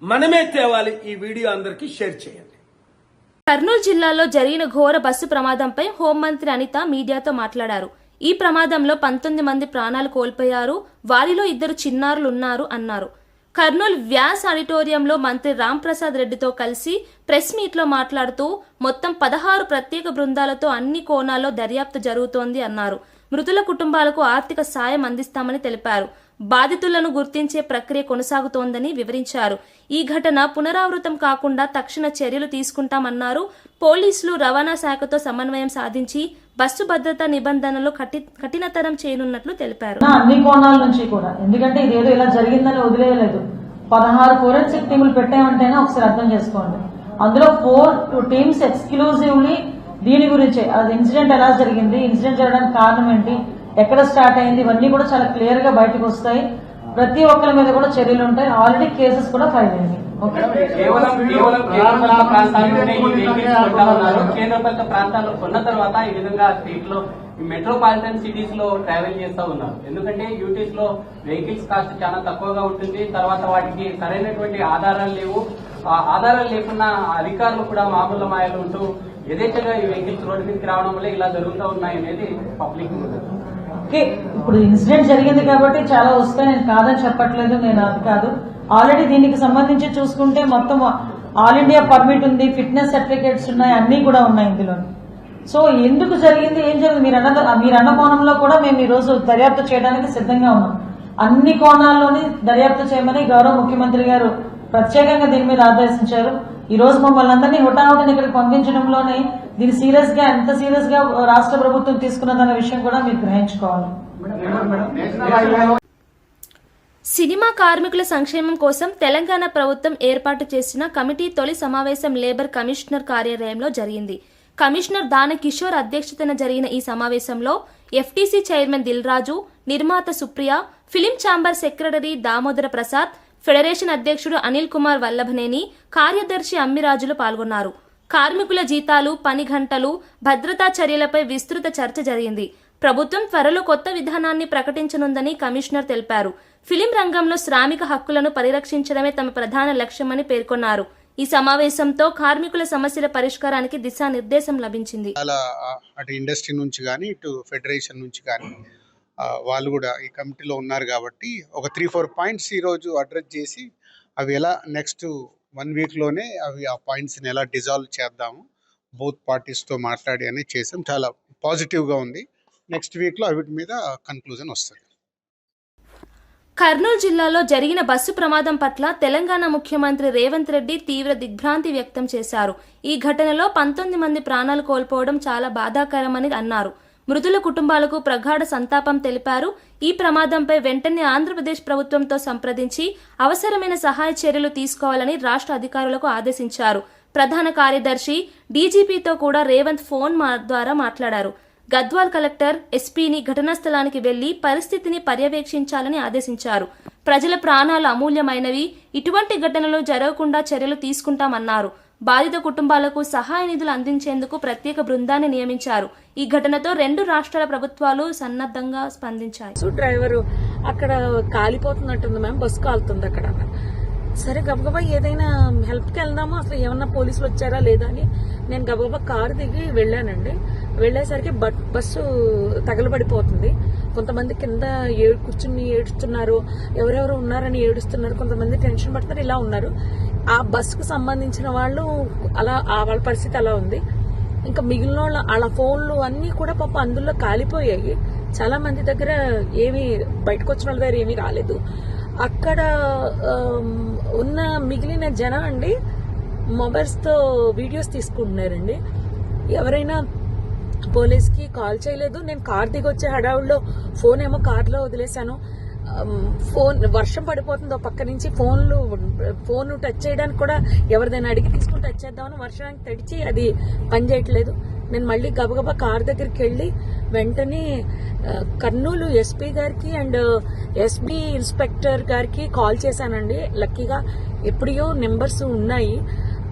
S9: మనమే తేవాలి. ఈ వీడియో అందరికీ షేర్ చేయండి.
S1: కర్నూలు జిల్లాలో జరిగిన ఘోర బస్సు ప్రమాదంపై హోంమంత్రి అనిత మీడియాతో మాట్లాడారు. ఈ ప్రమాదంలో 19 మంది ప్రాణాలు కోల్పోయారు, వారిలో 2 చిన్నారులు ఉన్నారు అన్నారు. కర్నూలు వ్యాస్ ఆడిటోరియంలో మంత్రి రాంప్రసాద్ రెడ్డితో కలిసి ప్రెస్ మీట్లో మాట్లాడుతూ మొత్తం 16 ప్రత్యేక బృందాలతో అన్ని కోణాల్లో దర్యాప్తు జరుగుతోంది అన్నారు. మృతుల కుటుంబాలకు ఆర్థిక సాయం అందిస్తామని తెలిపారు. బాధితులను గుర్తించే ప్రక్రియ కొనసాగుతోందని వివరించారు. ఈ ఘటన పునరావృతం కాకుండా తక్షణ చర్యలు తీసుకుంటామన్నారు. పోలీసులు రవాణా శాఖతో సమన్వయం సాధించి బస్సు భద్రతా నిబంధనలు కఠినతరం చేయనున్నట్లు తెలిపారు.
S10: అన్ని కోణాల నుంచి కూడా, ఎందుకంటే ఇదేదో ఇలా జరిగిందని వదిలేయలేదు. 16 ఫోరెన్సిక్ టీములు పెట్టామంటేనే ఒకసారి అర్థం చేసుకోండి. అందులో 4 టీమ్స్ ఎక్స్క్లూజివ్లీ దీని గురించే, అది ఇన్సిడెంట్ ఎలా జరిగింది, ఇన్సిడెంట్ జరగడానికి కారణం ఏంటి, ఎక్కడ స్టార్ట్ అయింది, ఇవన్నీ కూడా చాలా క్లియర్ గా బయటకు వస్తాయి. ప్రతి ఒక్కరి మీద కూడా చర్యలు ఉంటాయి. ఆల్రెడీ కేసెస్ కూడా ఫైల్ అయింది.
S11: కేంద్రపాలిత ప్రాంతాల్లో కొన్న తర్వాత ఈ విధంగా స్టేట్ లో మెట్రోపాలిటన్ సిటీస్ లో ట్రావెల్ చేస్తూ ఉన్నారు. ఎందుకంటే యూటీస్ లో వెహికల్స్ కాస్ట్ చాలా తక్కువగా ఉంటుంది. తర్వాత వాటికి సరైనటువంటి ఆధారాలు లేవు. ఆధారాలు లేకున్నా అధికారులు కూడా మామూలు మాయలు ఉంటూ యథేచ్ఛగా ఈ వెహికల్స్ రోడ్డు మీదకి రావడం వల్ల ఇలా జరుగుతూ ఉన్నాయి అనేది పబ్లిక్.
S10: ఓకే, ఇప్పుడు ఇన్సిడెంట్ జరిగింది కాబట్టి చాలా వస్తాయి, నేను కాదని చెప్పట్లేదు, నేను అది కాదు. ఆల్రెడీ దీనికి సంబంధించి చూసుకుంటే మొత్తం ఆల్ ఇండియా పర్మిట్ ఉంది, ఫిట్నెస్ సర్టిఫికేట్స్ ఉన్నాయి, అన్ని కూడా ఉన్నాయి ఇందులో. సో ఎందుకు జరిగింది, ఏం జరిగింది, మీరు అన్న కోణంలో కూడా మేము ఈ రోజు దర్యాప్తు చేయడానికి సిద్ధంగా ఉన్నాం. అన్ని కోణాల్లోని దర్యాప్తు చేయమని గౌరవ ముఖ్యమంత్రి గారు ప్రత్యేకంగా దీని మీద ఆదేశించారు. ఈ రోజు మమ్మల్ని అందరినీ హుటాహుటిని ఇక్కడికి పంపించడంలోనే దీన్ని సీరియస్ గా, ఎంత సీరియస్ గా రాష్ట్ర ప్రభుత్వం తీసుకున్నదన్న విషయం కూడా మీరు గ్రహించుకోవాలి.
S1: సినిమా కార్మికుల సంక్షేమం కోసం తెలంగాణ ప్రభుత్వం ఏర్పాటు చేసిన కమిటీ తొలి సమావేశం లేబర్ కమిషనర్ కార్యాలయంలో జరిగింది. కమిషనర్ దాన కిషోర్ అధ్యక్షతన జరిగిన ఈ సమావేశంలో ఎఫ్టీసీ చైర్మన్ దిల్రాజు, నిర్మాత Supriya, film chamber secretary Damodara Prasad, federation అధ్యక్షుడు అనిల్ కుమార్ వల్లభనేని, కార్యదర్శి అమ్మిరాజులు పాల్గొన్నారు. కార్మికుల జీతాలు, పని గంటలు, భద్రతా చర్యలపై విస్తృత చర్చ జరిగింది. ప్రభుత్వం త్వరలో కొత్త విధానాన్ని ప్రకటించనుందని కమిషనర్ తెలిపారు. ఫిలిం రంగంలో శ్రామిక హక్కులను పరిరక్షించడమే తమ ప్రధాన లక్ష్యమని పేర్కొన్నారు. ఈ సమావేశంతో కార్మికుల సమస్యల పరిష్కారానికి దిశానిర్దేశం లభించింది.
S12: అటు ఇండస్ట్రీ నుంచి కానీ ఇటు ఫెడరేషన్ నుంచి కానీ వాళ్ళు కూడా ఈ కమిటీలో ఉన్నారు కాబట్టి ఒక 3-4 పాయింట్స్ ఈరోజు అడ్రస్ చేసి అవి ఎలా నెక్స్ట్ 1 వీక్లోనే అవి ఆ పాయింట్స్ని ఎలా డిజాల్వ్ చేద్దాము బోత్ పార్టీస్తో మాట్లాడి అని చేసాం. చాలా పాజిటివ్గా ఉంది. నెక్స్ట్ వీక్లో వీటి మీద కన్క్లూజన్ వస్తుంది.
S1: కర్నూలు జిల్లాలో జరిగిన బస్సు ప్రమాదం పట్ల తెలంగాణ ముఖ్యమంత్రి రేవంత్ రెడ్డి తీవ్ర దిగ్భ్రాంతి వ్యక్తం చేశారు. ఈ ఘటనలో 19 మంది ప్రాణాలు కోల్పోవడం చాలా బాధాకరమని అన్నారు. మృతుల కుటుంబాలకు ప్రగాఢ సంతాపం తెలిపారు. ఈ ప్రమాదంపై వెంటనే ఆంధ్రప్రదేశ్ ప్రభుత్వంతో సంప్రదించి అవసరమైన సహాయ చర్యలు తీసుకోవాలని రాష్ట్ర అధికారులకు ఆదేశించారు. ప్రధాన కార్యదర్శి డీజీపీతో కూడా రేవంత్ ఫోన్ ద్వారా మాట్లాడారు. గద్వాల్ కలెక్టర్ ఎస్పీని ఘటనా స్థలానికి వెళ్లి పరిస్థితిని పర్యవేక్షించాలని ఆదేశించారు. ప్రజల ప్రాణాలు అమూల్యమైనవి, ఇటువంటి ఘటనలు జరగకుండా చర్యలు తీసుకుంటామన్నారు. బాధిత కుటుంబాలకు సహాయ నిధులు అందించేందుకు ప్రత్యేక బృందాన్ని నియమించారు. ఈ ఘటనతో 2 రాష్ట్రాల ప్రభుత్వాలు సన్నద్ధంగా స్పందించాయి.
S13: డ్రైవరు అక్కడ కాలిపోతున్నట్టుంది మ్యామ్, బస్సు కాలుతుంది అక్కడ. సరే గబగబా ఏదైనా హెల్ప్కి వెళ్దాము, అసలు ఏమన్నా పోలీసులు వచ్చారా లేదా అని నేను గబగబా కారు దిగి వెళ్ళానండి. వెళ్ళేసరికి బస్సు తగలబడిపోతుంది. కొంతమంది కింద కూర్చుని ఏడుస్తున్నారు, ఎవరెవరు ఉన్నారని ఏడుస్తున్నారు, కొంతమంది టెన్షన్ పడుతున్నారు, ఇలా ఉన్నారు. ఆ బస్సుకు సంబంధించిన వాళ్ళు అలా వాళ్ళ పరిస్థితి అలా ఉంది. ఇంకా మిగిలిన వాళ్ళ ఫోన్లు అన్నీ కూడా పాప అందులో కాలిపోయాయి. చాలా మంది దగ్గర ఏమీ బయటకు వచ్చిన వాళ్ళ దగ్గర ఏమీ రాలేదు. అక్కడ ఉన్న మిగిలిన జనం అండి మొబైల్స్తో వీడియోస్ తీసుకుంటున్నారండి. ఎవరైనా పోలీస్కి కాల్ చేయలేదు. నేను కార్ దిగి వచ్చే హడావుల్లో ఫోన్ ఏమో కార్లో వదిలేశాను. ఫోన్ వర్షం పడిపోతుంది పక్క నుంచి, ఫోన్ టచ్ చేయడానికి కూడా ఎవరిదైనా అడిగి తీసుకుని టచ్ చేద్దామని వర్షానికి తడిచి అది పనిచేయట్లేదు. నేను మళ్ళీ గబగబా కార్ దగ్గరికి వెళ్ళి వెంటనే కర్నూలు ఎస్పీ గారికి అండ్ ఎస్బీ ఇన్స్పెక్టర్ గారికి కాల్ చేశానండి. లక్కీగా ఎప్పుడో నెంబర్స్ ఉన్నాయి.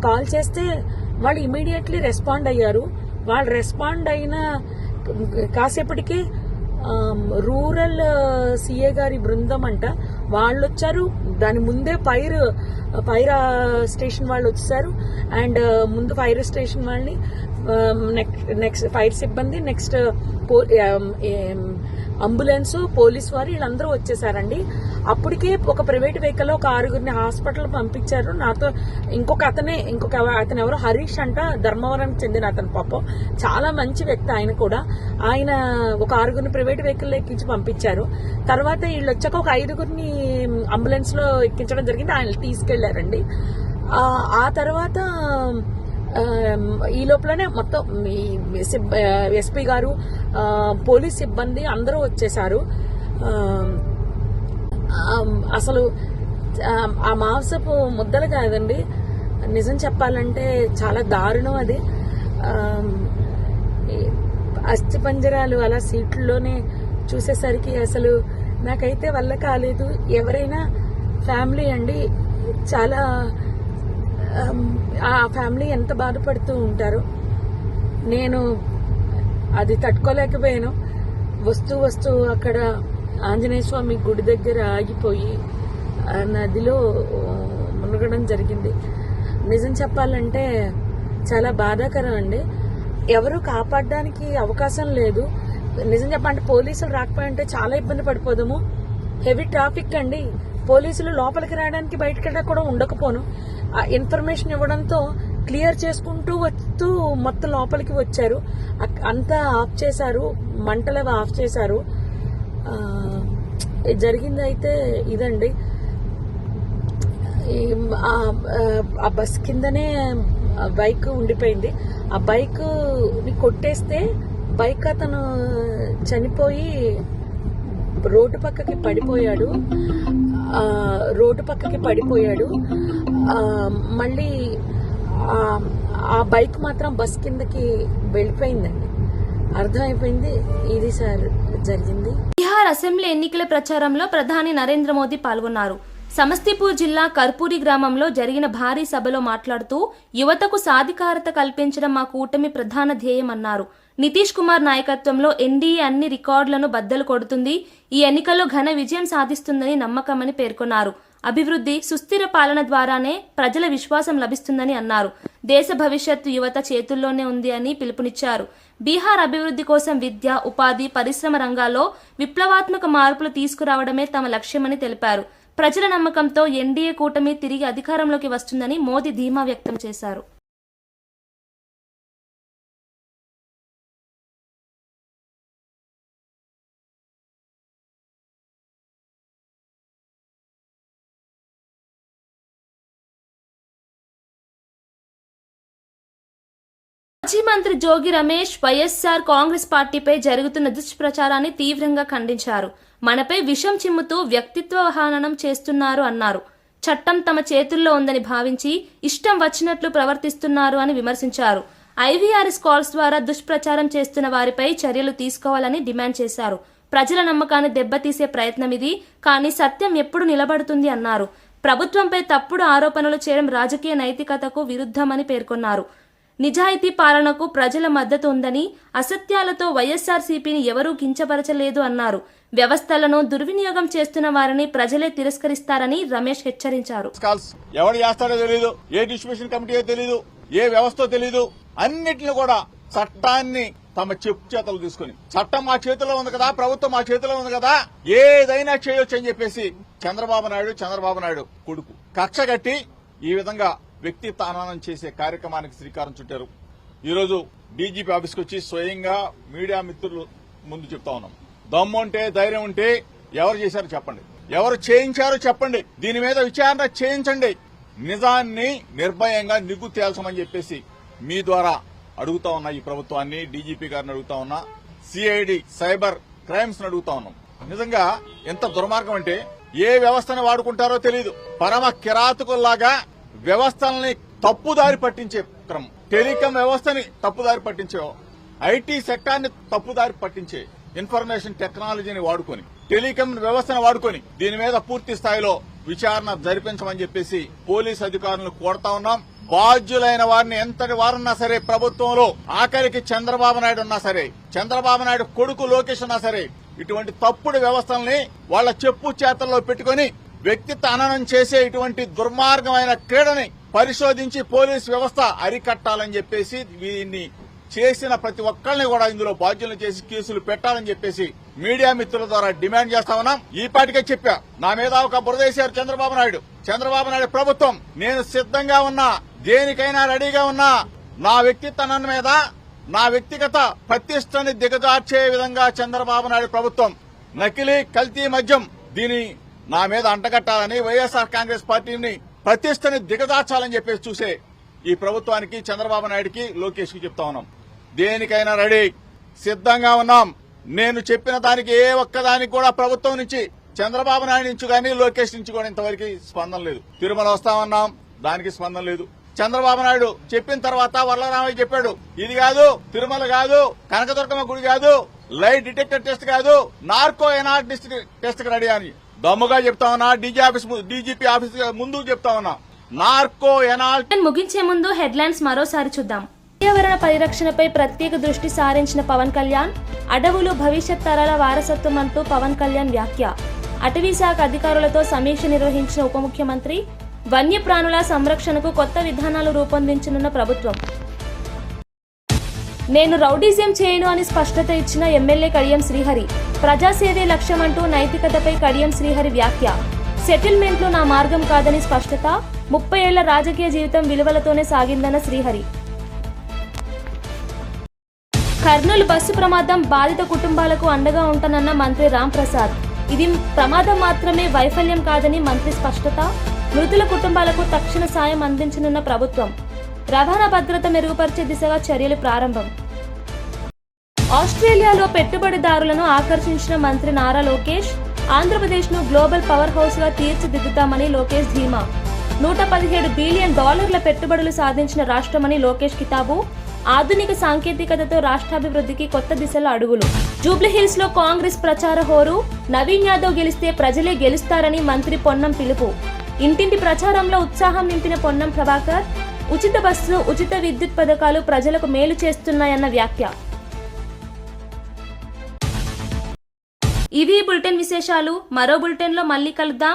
S13: కాల్ చేస్తే వాళ్ళు ఇమీడియట్లీ రెస్పాండ్ అయ్యారు. వాళ్ళు రెస్పాండ్ అయిన కాసేపటికి రూరల్ సిఏ గారి బృందం అంట వాళ్ళు వచ్చారు. దాని ముందే ఫైర్ స్టేషన్ వాళ్ళు వచ్చేసారు. అండ్ ముందు ఫైర్ స్టేషన్ వాళ్ళని నెక్స్ట్ ఫైర్ సిబ్బంది, నెక్స్ట్ అంబులెన్స్, పోలీస్ వారు వీళ్ళందరూ వచ్చేసారండి. అప్పటికే ఒక ప్రైవేట్ వెహికల్ ఒక 6గురిని హాస్పిటల్ పంపించారు. నాతో ఇంకొక అతను ఎవరో హరీష్ అంట, ధర్మవరానికి చెందిన అతను. పాపం చాలా మంచి వ్యక్తి ఆయన కూడా. ఆయన ఒక 6గురిని ప్రైవేట్ వెహికల్ ఎక్కించి పంపించారు. తర్వాత వీళ్ళు వచ్చాక ఒక 5గురిని అంబులెన్స్ లో ఎక్కించడం జరిగింది. ఆయన తీసుకెళ్లారండి. ఆ తర్వాత ఈ లోపలనే మొత్తం ఎస్పీ గారు, పోలీస్ సిబ్బంది అందరూ వచ్చేసారు. అసలు ఆ మాంసపు ముద్దలు కాదండి, నిజం చెప్పాలంటే చాలా దారుణం అది. అస్థిపంజరాలు అలా సీట్లలోనే చూసేసరికి అసలు నాకైతే వల్ల కాలేదు. ఎవరైనా ఫ్యామిలీ అండి, చాలా ఆ ఫ్యామిలీ ఎంత బాధపడుతూ ఉంటారో. నేను అది తట్టుకోలేకపోయాను. వస్తూ అక్కడ ఆంజనేయ స్వామి గుడి దగ్గర ఆగిపోయి నదిలో మునగడం జరిగింది. నిజం చెప్పాలంటే చాలా బాధాకరం అండి. ఎవరు కాపాడడానికి అవకాశం లేదు. నిజం చెప్పాలంటే పోలీసులు రాకపోయింటే చాలా ఇబ్బంది పడిపోదాము. హెవీ ట్రాఫిక్ అండి. పోలీసులు లోపలికి రావడానికి బయటకి కూడా ఉండకపోను. ఇన్ఫర్మేషన్ ఇవ్వడంతో క్లియర్ చేసుకుంటూ వస్తూ మొత్తం లోపలికి వచ్చారు. అంతా ఆఫ్ చేశారు, మంటలు ఆఫ్ చేశారు. జరిగింది అయితే ఇదండి. ఆ బస్ కిందనే బైక్ ఉండిపోయింది. ఆ బైక్ ని కొట్టేస్తే బైక్ అతను చనిపోయి రోడ్డు పక్కకి పడిపోయాడు. మళ్ళీ ఆ బైక్ మాత్రం బస్ కిందకి వెళ్ళిపోయిందండి. అర్థమైపోయింది ఇది సార్ జరిగింది.
S1: బీహార్ అసెంబ్లీ ఎన్నికల ప్రచారంలో ప్రధాని నరేంద్ర మోదీ పాల్గొన్నారు. సమస్తీపూర్ జిల్లా కర్పూరి గ్రామంలో జరిగిన భారీ సభలో మాట్లాడుతూ యువతకు సాధికారత కల్పించడం మా కూటమి ప్రధాన ధ్యేయమన్నారు. నితీష్ కుమార్ నాయకత్వంలో ఎన్డీఏ అన్ని రికార్డులను బద్దలు కొడుతుంది, ఈ ఎన్నికల్లో ఘన విజయం సాధిస్తుందని నమ్మకమని పేర్కొన్నారు. అభివృద్ధి, సుస్థిర పాలన ద్వారానే ప్రజల విశ్వాసం లభిస్తుందని అన్నారు. దేశ భవిష్యత్తు యువత చేతుల్లోనే ఉంది అని పిలుపునిచ్చారు. బీహార్ అభివృద్ధి కోసం విద్య, ఉపాధి, పరిశ్రమ రంగాల్లో విప్లవాత్మక మార్పులు తీసుకురావడమే తమ లక్ష్యమని తెలిపారు. ప్రజల నమ్మకంతో ఎన్డీఏ కూటమి తిరిగి అధికారంలోకి వస్తుందని మోదీ ధీమా వ్యక్తం చేశారు. మాజీ మంత్రి జోగి రమేష్ వైఎస్ఆర్ కాంగ్రెస్ పార్టీపై జరుగుతున్న దుష్ప్రచారాన్ని తీవ్రంగా ఖండించారు. మనపై విషం చిమ్ముతూ వ్యక్తిత్వ హననం చేస్తున్నారు అన్నారు. చట్టం తమ చేతుల్లో ఉందని భావించి ఇష్టం వచ్చినట్లు ప్రవర్తిస్తున్నారు అని విమర్శించారు. ఐవీఆర్ఎస్ కాల్స్ ద్వారా దుష్ప్రచారం చేస్తున్న వారిపై చర్యలు తీసుకోవాలని డిమాండ్ చేశారు. ప్రజల నమ్మకాన్ని దెబ్బతీసే ప్రయత్నం ఇది, కానీ సత్యం ఎప్పుడు నిలబడుతుంది అన్నారు. ప్రభుత్వంపై తప్పుడు ఆరోపణలు చేయడం రాజకీయ నైతికతకు విరుద్ధమని పేర్కొన్నారు. నిజాయితీ పాలనకు ప్రజల మద్దతు ఉందని, అసత్యాలతో వైఎస్ఆర్సీపీని ఎవరూ కించపరచలేదు అన్నారు. వ్యవస్థలను దుర్వినియోగం చేస్తున్న వారిని ప్రజలే తిరస్కరిస్తారని రమేష్ హెచ్చరించారు.
S8: ఎవరు చేస్తారో తెలీదు, ఏ డిస్ట్రిబ్యూషన్ కమిటీ తెలీదు, ఏ వ్యవస్థ తెలీదు. అన్నిటిని కూడా చట్టాన్ని తమ చెప్పు చేతలు తీసుకుని చట్టం మా చేతిలో ఉంది కదా, ప్రభుత్వం మా చేతిలో ఉంది కదా, ఏదైనా చేయొచ్చు అని చెప్పేసి చంద్రబాబు నాయుడు కొడుకు కక్ష కట్టి ఈ విధంగా వ్యక్తి తానానం చేసే కార్యక్రమానికి శ్రీకారం చుట్టారు. ఈరోజు డీజీపీ ఆఫీస్కి వచ్చి స్వయంగా మీడియా మిత్రులు ముందు చెప్తా ఉన్నాం, దమ్ము ఉంటే ధైర్యం ఉంటే ఎవరు చేశారో చెప్పండి, ఎవరు చేయించారో చెప్పండి, దీని మీద విచారణ చేయించండి, నిజాన్ని నిర్భయంగా నిగ్గు తేల్చమని చెప్పేసి మీ ద్వారా అడుగుతా ఉన్నా. ఈ ప్రభుత్వాన్ని, డీజీపీ గారిని అడుగుతా ఉన్నా, సిఐడి సైబర్ క్రైమ్స్ అడుగుతా ఉన్నాం. నిజంగా ఎంత దుర్మార్గం అంటే ఏ వ్యవస్థను వాడుకుంటారో తెలియదు. పరమ కిరాతకుల్లాగా వ్యవస్థల్ని తప్పుదారి పట్టించే క్రమం, టెలికాం వ్యవస్థని తప్పుదారి పట్టించే, ఐటీ సెక్టార్ని తప్పుదారి పట్టించే, ఇన్ఫర్మేషన్ టెక్నాలజీని వాడుకొని, టెలికాం వ్యవస్థను వాడుకొని దీని మీద పూర్తి స్థాయిలో విచారణ జరిపించమని చెప్పేసి పోలీస్ అధికారులను కోరుతా ఉన్నాం. బాధ్యులైన వారిని ఎంతటి వారున్నా సరే ప్రభుత్వంలో, ఆఖరికి చంద్రబాబు నాయుడు ఉన్నా సరే, చంద్రబాబు నాయుడు కొడుకు లోకేష్ ఉన్నా సరే, ఇటువంటి తప్పుడు వ్యవస్థల్ని వాళ్ల చెప్పు చేతల్లో పెట్టుకుని వ్యక్తిత్వ హననం చేసే ఇటువంటి దుర్మార్గమైన క్రీడని పరిశోధించి పోలీస్ వ్యవస్థ అరికట్టాలని చెప్పేసి, దీన్ని చేసిన ప్రతి ఒక్కరిని కూడా ఇందులో బాధ్యులను చేసి కేసులు పెట్టాలని చెప్పేసి మీడియా మిత్రుల ద్వారా డిమాండ్ చేస్తా ఉన్నాం. ఈ పాటికే చెప్పా, నా మీద ఒక బురదేశారు చంద్రబాబు నాయుడు ప్రభుత్వం. నేను సిద్ధంగా ఉన్నా, దేనికైనా రెడీగా ఉన్నా. నా వ్యక్తిత్వం మీద, నా వ్యక్తిగత ప్రతిష్టని దిగజార్చే విధంగా చంద్రబాబు నాయుడు ప్రభుత్వం నకిలీ కల్తీ మద్యం దీని నా మీద అంటగట్టాలని, వైఎస్ఆర్ కాంగ్రెస్ పార్టీని ప్రతిష్టని దిగజార్చాలని చెప్పేసి చూసే ఈ ప్రభుత్వానికి, చంద్రబాబు నాయుడికి, లోకేష్ కి చెప్తా ఉన్నాం, దేనికైనా రెడీ, సిద్ధంగా ఉన్నాం. నేను చెప్పిన దానికి ఏ ఒక్కదానికి కూడా ప్రభుత్వం నుంచి, చంద్రబాబు నాయుడు నుంచి కానీ లోకేష్ నుంచి కూడా ఇంతవరకు స్పందన లేదు. తిరుమల వస్తామన్నాం, దానికి స్పందన లేదు. చంద్రబాబు నాయుడు చెప్పిన తర్వాత వరలరామయ్య చెప్పాడు, ఇది కాదు, తిరుమల కాదు, కనకదుర్గమ్మ గుడి కాదు, లై డిటెక్టర్ టెస్ట్ కాదు, నార్కో ఎనార్ టెస్ట్ రెడీ అని దమ్ముగా చెప్తా ఉన్నా. డీజీపీ ఆఫీస్ ముందు చెప్తా ఉన్నా, నార్కో ఎనాల్.
S1: ముగించే ముందు హెడ్లైన్స్ మరోసారి చూద్దాం. పర్యావరణ పరిరక్షణపై ప్రత్యేక దృష్టి సారించిన పవన్ కళ్యాణ్, అడవులు భవిష్యత్ తరాల వారసత్వం అంటూ పవన్ కళ్యాణ్ వ్యాఖ్య. అటవీ శాఖ అధికారులతో సమీక్ష నిర్వహించిన ఉప ముఖ్యమంత్రి, వన్యప్రాణుల సంరక్షణకు కొత్త విధానాలు రూపొందించనున్న ప్రభుత్వం. నేను రౌడీజం చేయను అని స్పష్టత ఇచ్చిన ఎమ్మెల్యే కడియం శ్రీహరి, ప్రజాసేవే లక్ష్యమంటూ నైతికతపై కడియం శ్రీహరి వ్యాఖ్య. సెటిల్మెంట్లు నా మార్గం కాదని స్పష్టత, 30 ఏళ్ల రాజకీయ జీవితం విలువలతోనే సాగిందన్న శ్రీహరి. కర్నూలు బస్సు ప్రమాదం, బాధిత కుటుంబాలకు అండగా ఉంటానన్న మంత్రి రాంప్రసాద్. ఇది ప్రమాదం మాత్రమే, వైఫల్యం కాదని మంత్రి స్పష్టత. మృతుల కుటుంబాలకు తక్షణ సాయం అందించనున్న ప్రభుత్వం. రవాణా భద్రత మెరుగుపరిచే దిశగా చర్యలు ప్రారంభం. ఆస్ట్రేలియాలో పెట్టుబడిదారులను ఆకర్షించిన మంత్రి నారా లోకేష్, ఆంధ్రప్రదేశ్ను గ్లోబల్ పవర్ హౌస్ గా తీర్చిదిద్దుతామని లోకేష్ ధీమా. $117 బిలియన్ పెట్టుబడులు సాధించిన రాష్ట్రమని లోకేష్ కితాబు. ఆధునిక సాంకేతికతతో రాష్ట్రాభివృద్ధికి కొత్త దిశలో అడుగులు. జూబ్లీహిల్స్ లో కాంగ్రెస్ ప్రచార హోరు, నవీన్ యాదవ్ గెలిస్తే ప్రజలే గెలుస్తారని మంత్రి పొన్నం పిలుపు. ఇంటింటి ప్రచారంలో ఉత్సాహం నింపిన పొన్నం ప్రభాకర్, ఉచిత బస్సు, ఉచిత విద్యుత్ పథకాలు ప్రజలకు మేలు చేస్తున్నాయన్న వ్యాఖ్య. ఇవి బులెటిన్ విశేషాలు. మరో బులెటిన్లో మళ్ళీ కలుద్దాం.